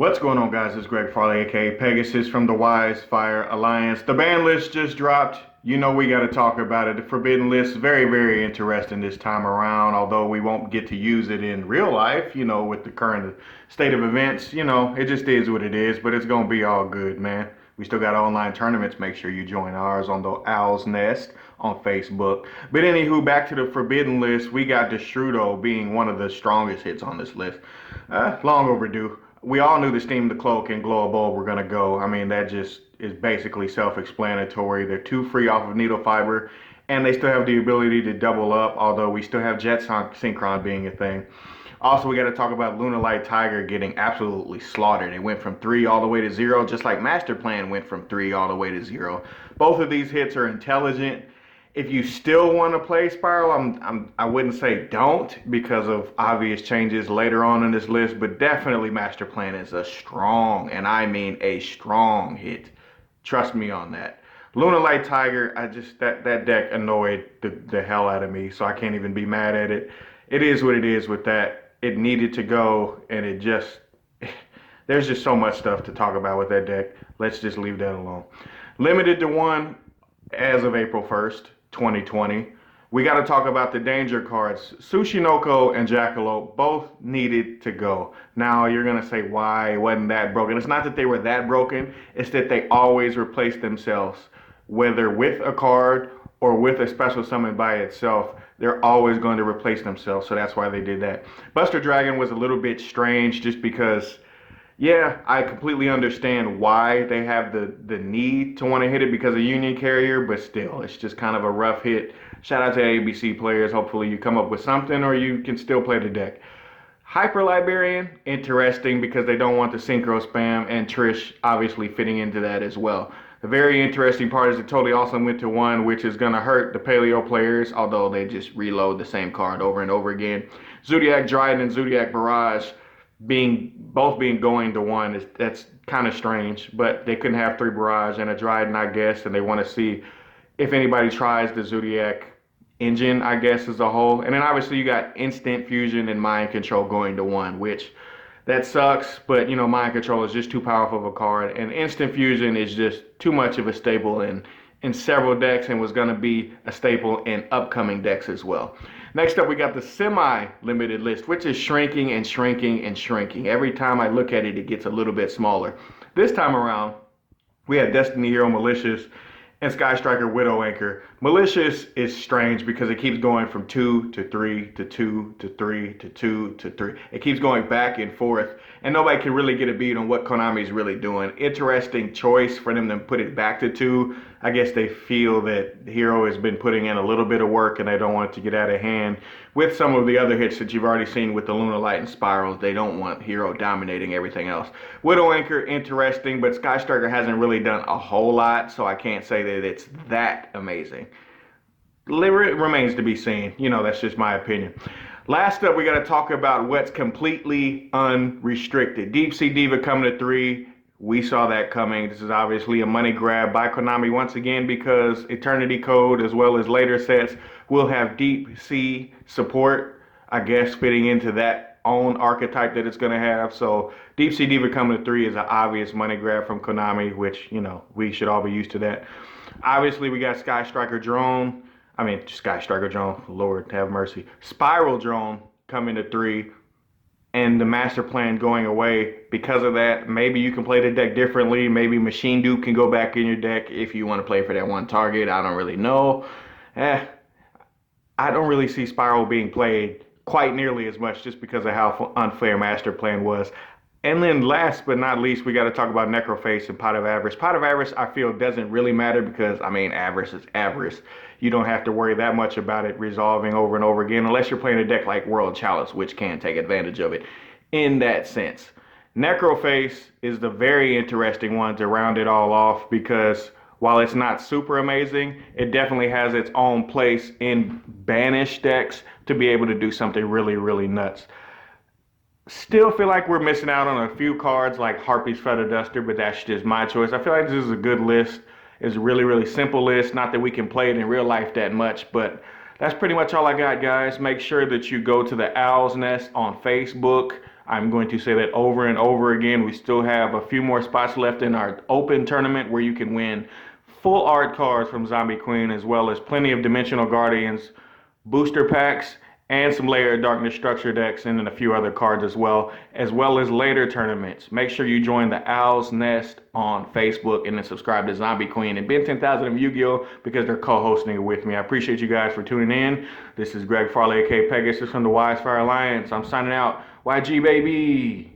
What's going on, guys? It's Greg Farley, aka Pegasus from the Wise Fire Alliance. The ban list just dropped. You know we got to talk about it. The Forbidden List, very, very interesting this time around, although we won't get to use it in real life, with the current state of events. It just is what it is, but it's going to be all good, man. We still got online tournaments. Make sure you join ours on the Owl's Nest on Facebook. But anywho, back to the Forbidden List, we got Destrudo being one of the strongest hits on this list. Long overdue. We all knew the Steam, the Cloak, and Glow Bulb were going to go. I mean, that just is basically self-explanatory. They're two free off of Needle Fiber, and they still have the ability to double up, although we still have Jet Synchron being a thing. Also, we got to talk about Lunalight Tiger getting absolutely slaughtered. It went from 3 all the way to 0, just like Master Plan went from 3 all the way to 0. Both of these hits are intelligent. If you still want to play Spiral, I wouldn't say don't because of obvious changes later on in this list, but definitely Master Plan is a strong, and I mean a strong hit. Trust me on that. Lunalight Tiger, that deck annoyed the hell out of me, so I can't even be mad at it. It is what it is with that. It needed to go, and there's just so much stuff to talk about with that deck. Let's just leave that alone. Limited to 1 as of April 1st. 2020. We got to talk about the danger cards. Tsushinoko and Jackalope both needed to go. Now you're going to say, why wasn't that broken? It's not that they were that broken. It's that they always replace themselves. Whether with a card or with a special summon by itself, they're always going to replace themselves. So that's why they did that. Buster Dragon was a little bit strange just because, yeah, I completely understand why they have the need to want to hit it because of Union Carrier, but still, it's just kind of a rough hit. Shout out to ABC players. Hopefully you come up with something or you can still play the deck. Hyper Librarian, interesting because they don't want the synchro spam, and Trish obviously fitting into that as well. The very interesting part is it totally also went to 1, which is going to hurt the Paleo players, although they just reload the same card over and over again. Zodiac Dryden and Zodiac Barrage both being going to 1 that's kind of strange, but they couldn't have 3 Barrage and a Dryden, I guess, and they want to see if anybody tries the Zodiac engine, I guess, as a whole. And then obviously you got Instant Fusion and Mind Control going to 1, which that sucks, but Mind Control is just too powerful of a card, and Instant Fusion is just too much of a staple in several decks and was going to be a staple in upcoming decks as well. Next up, we got the semi-limited list, which is shrinking and shrinking and shrinking. Every time I look at it, it gets a little bit smaller. This time around, we had Destiny Hero Malicious and Sky Striker Widow Anchor. Malicious is strange because it keeps going from 2 to 3 to 2 to 3 to 2 to 3. It keeps going back and forth, and nobody can really get a beat on what Konami's really doing. Interesting choice for them to put it back to 2. I guess they feel that Hero has been putting in a little bit of work and they don't want it to get out of hand. With some of the other hits that you've already seen with the Lunalight and Spirals, they don't want Hero dominating everything else. Widow Anchor, interesting, but Sky Striker hasn't really done a whole lot, so I can't say that it's that amazing. It remains to be seen. That's just my opinion. Last up, we got to talk about what's completely unrestricted. Deep Sea Diva coming to 3. We saw that coming. This is obviously a money grab by Konami once again because Eternity Code as well as later sets will have Deep Sea support, I guess, fitting into that own archetype that it's going to have. So Deep Sea Diva coming to 3 is an obvious money grab from Konami, which, we should all be used to that. Obviously, we got Sky Striker Drone. Lord have mercy. Spiral Drone coming to 3. And the Master Plan going away because of that. Maybe you can play the deck differently. Maybe Machine Dupe can go back in your deck if you want to play for that one target. I don't really know. I don't really see Spiral being played quite nearly as much just because of how unfair Master Plan was. And then last but not least, we got to talk about Necroface and Pot of Avarice. Pot of Avarice, I feel, doesn't really matter because, Avarice is Avarice. You don't have to worry that much about it resolving over and over again unless you're playing a deck like World Chalice, which can take advantage of it in that sense. Necroface is the very interesting one to round it all off because while it's not super amazing, it definitely has its own place in banished decks to be able to do something really, really nuts. Still feel like we're missing out on a few cards like Harpy's Feather Duster, but that's just my choice. I feel like this is a good list. It's a really, really simple list. Not that we can play it in real life that much, but that's pretty much all I got, guys. Make sure that you go to the Owl's Nest on Facebook. I'm going to say that over and over again. We still have a few more spots left in our open tournament where you can win full art cards from Zombie Queen, as well as plenty of Dimensional Guardians booster packs and some Layer of Darkness structure decks, and then a few other cards as well as later tournaments. Make sure you join the Owl's Nest on Facebook and then subscribe to Zombie Queen and Ben 10,000 of Yu-Gi-Oh! Because they're co-hosting it with me. I appreciate you guys for tuning in. This is Greg Farley, aka Pegasus from the Wise Fire Alliance. I'm signing out. YG, baby!